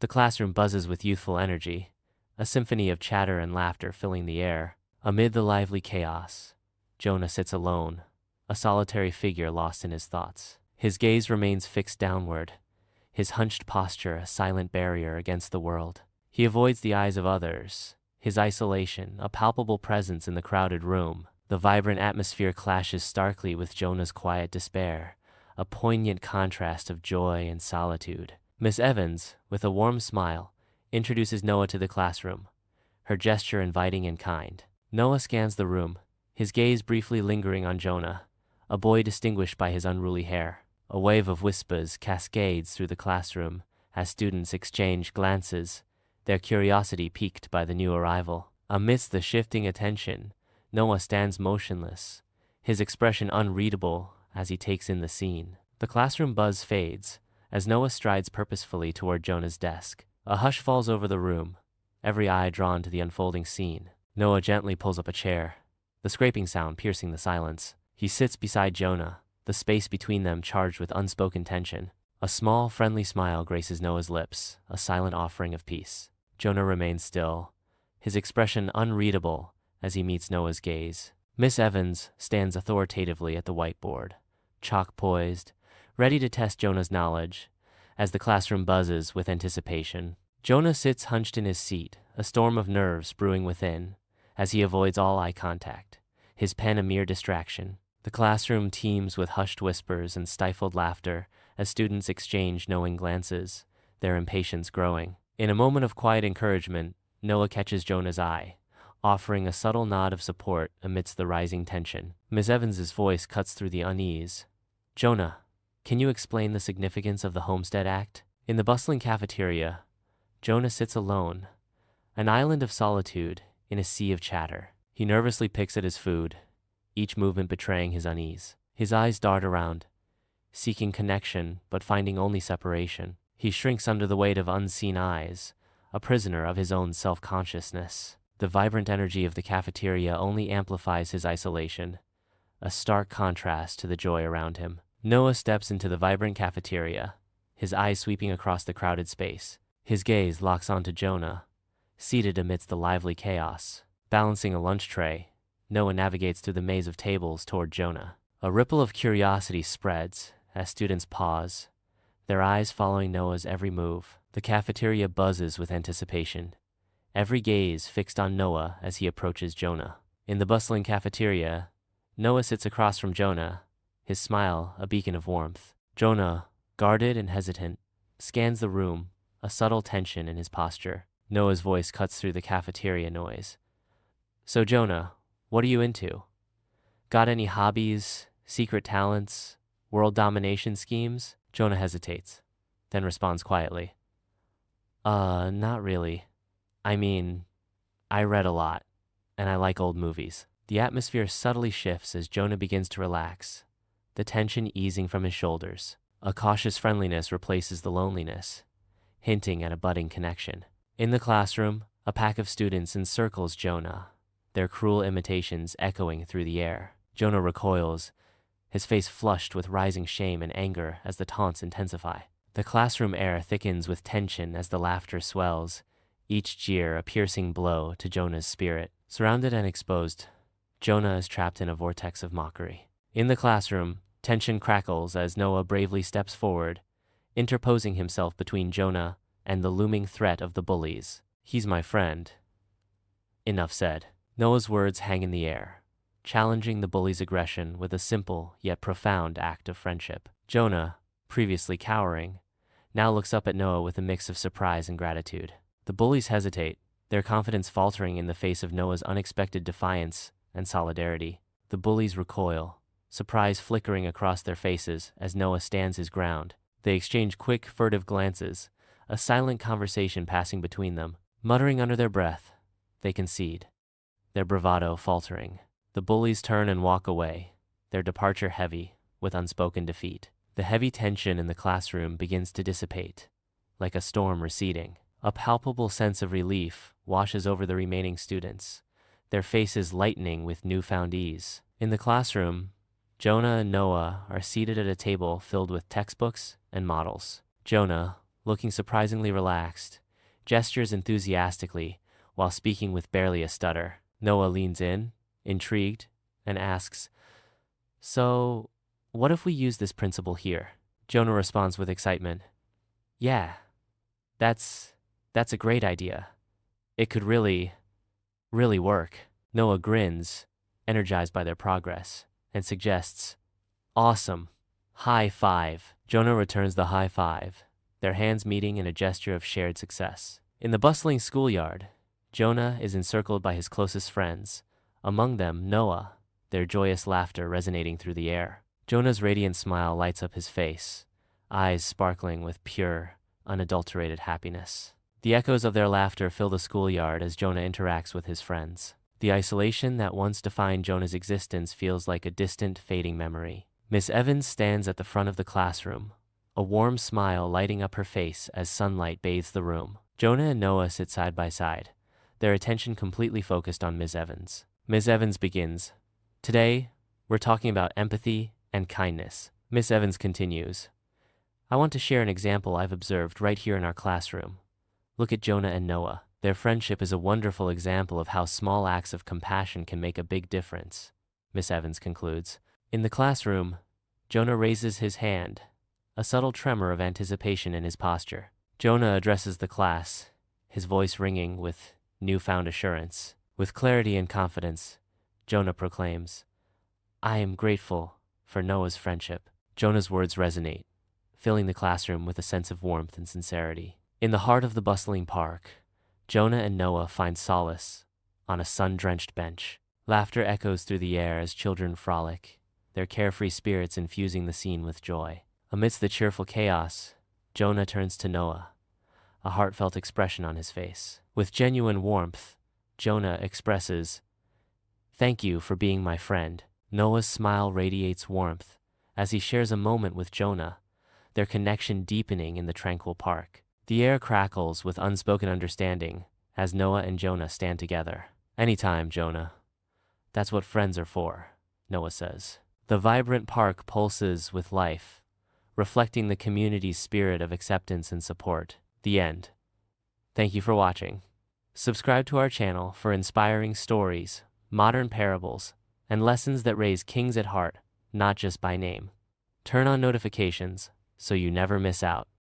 The classroom buzzes with youthful energy, a symphony of chatter and laughter filling the air. Amid the lively chaos, Jonah sits alone, a solitary figure lost in his thoughts. His gaze remains fixed downward, his hunched posture a silent barrier against the world. He avoids the eyes of others, his isolation a palpable presence in the crowded room. The vibrant atmosphere clashes starkly with Jonah's quiet despair, a poignant contrast of joy and solitude. Miss Evans, with a warm smile, introduces Noah to the classroom, her gesture inviting and kind. Noah scans the room, his gaze briefly lingering on Jonah, a boy distinguished by his unruly hair. A wave of whispers cascades through the classroom as students exchange glances, their curiosity piqued by the new arrival. Amidst the shifting attention, Noah stands motionless, his expression unreadable as he takes in the scene. The classroom buzz fades as Noah strides purposefully toward Jonah's desk. A hush falls over the room, every eye drawn to the unfolding scene. Noah gently pulls up a chair, the scraping sound piercing the silence. He sits beside Jonah, the space between them charged with unspoken tension. A small, friendly smile graces Noah's lips, a silent offering of peace. Jonah remains still, his expression unreadable as he meets Noah's gaze. Miss Evans stands authoritatively at the whiteboard, chalk poised, ready to test Jonah's knowledge as the classroom buzzes with anticipation. Jonah sits hunched in his seat, a storm of nerves brewing within as he avoids all eye contact, his pen a mere distraction. The classroom teems with hushed whispers and stifled laughter as students exchange knowing glances, their impatience growing. In a moment of quiet encouragement, Noah catches Jonah's eye, offering a subtle nod of support amidst the rising tension. Miss Evans's voice cuts through the unease. "Jonah, can you explain the significance of the Homestead Act?" In the bustling cafeteria, Jonah sits alone, an island of solitude in a sea of chatter. He nervously picks at his food, each movement betraying his unease. His eyes dart around, seeking connection but finding only separation. He shrinks under the weight of unseen eyes, a prisoner of his own self-consciousness. The vibrant energy of the cafeteria only amplifies his isolation, a stark contrast to the joy around him. Noah steps into the vibrant cafeteria, his eyes sweeping across the crowded space. His gaze locks onto Jonah, seated amidst the lively chaos. Balancing a lunch tray, Noah navigates through the maze of tables toward Jonah. A ripple of curiosity spreads as students pause, their eyes following Noah's every move. The cafeteria buzzes with anticipation, every gaze fixed on Noah as he approaches Jonah. In the bustling cafeteria, Noah sits across from Jonah, his smile a beacon of warmth. Jonah, guarded and hesitant, scans the room, a subtle tension in his posture. Noah's voice cuts through the cafeteria noise. "So Jonah, what are you into? Got any hobbies, secret talents, world domination schemes?" Jonah hesitates, then responds quietly. Not really. I mean, I read a lot, and I like old movies." The atmosphere subtly shifts as Jonah begins to relax, the tension easing from his shoulders. A cautious friendliness replaces the loneliness, hinting at a budding connection. In the classroom, a pack of students encircles Jonah, their cruel imitations echoing through the air. Jonah recoils, his face flushed with rising shame and anger as the taunts intensify. The classroom air thickens with tension as the laughter swells, each jeer a piercing blow to Jonah's spirit. Surrounded and exposed, Jonah is trapped in a vortex of mockery. In the classroom, tension crackles as Noah bravely steps forward, interposing himself between Jonah and the looming threat of the bullies. "He's my friend." Enough said. Noah's words hang in the air, challenging the bullies' aggression with a simple yet profound act of friendship. Jonah, previously cowering, now looks up at Noah with a mix of surprise and gratitude. The bullies hesitate, their confidence faltering in the face of Noah's unexpected defiance and solidarity. The bullies recoil, surprise flickering across their faces as Noah stands his ground. They exchange quick, furtive glances, a silent conversation passing between them. Muttering under their breath, they concede, their bravado faltering. The bullies turn and walk away, their departure heavy with unspoken defeat. The heavy tension in the classroom begins to dissipate, like a storm receding. A palpable sense of relief washes over the remaining students, their faces lightening with newfound ease. In the classroom, Jonah and Noah are seated at a table filled with textbooks and models. Jonah, looking surprisingly relaxed, gestures enthusiastically while speaking with barely a stutter. Noah leans in, intrigued, and asks, "So, what if we use this principle here?" Jonah responds with excitement, "Yeah, that's a great idea. It could really work." Noah grins, energized by their progress, and suggests, "Awesome. High five." Jonah returns the high five, their hands meeting in a gesture of shared success. In the bustling schoolyard, Jonah is encircled by his closest friends, among them Noah, their joyous laughter resonating through the air. Jonah's radiant smile lights up his face, eyes sparkling with pure, unadulterated happiness. The echoes of their laughter fill the schoolyard as Jonah interacts with his friends. The isolation that once defined Jonah's existence feels like a distant, fading memory. Miss Evans stands at the front of the classroom, a warm smile lighting up her face as sunlight bathes the room. Jonah and Noah sit side by side, their attention completely focused on Ms. Evans. Ms. Evans begins, "Today, we're talking about empathy and kindness." Miss Evans continues, "I want to share an example I've observed right here in our classroom. Look at Jonah and Noah. Their friendship is a wonderful example of how small acts of compassion can make a big difference." Miss Evans concludes. In the classroom, Jonah raises his hand, a subtle tremor of anticipation in his posture. Jonah addresses the class, his voice ringing with newfound assurance. With clarity and confidence, Jonah proclaims, "I am grateful for Noah's friendship." Jonah's words resonate, filling the classroom with a sense of warmth and sincerity. In the heart of the bustling park, Jonah and Noah find solace on a sun-drenched bench. Laughter echoes through the air as children frolic, their carefree spirits infusing the scene with joy. Amidst the cheerful chaos, Jonah turns to Noah, a heartfelt expression on his face. With genuine warmth, Jonah expresses, "Thank you for being my friend." Noah's smile radiates warmth as he shares a moment with Jonah, their connection deepening in the tranquil park. The air crackles with unspoken understanding as Noah and Jonah stand together. "Anytime, Jonah. That's what friends are for," Noah says. The vibrant park pulses with life, reflecting the community's spirit of acceptance and support. The end. Thank you for watching. Subscribe to our channel for inspiring stories, modern parables, and lessons that raise kings at heart, not just by name. Turn on notifications so you never miss out.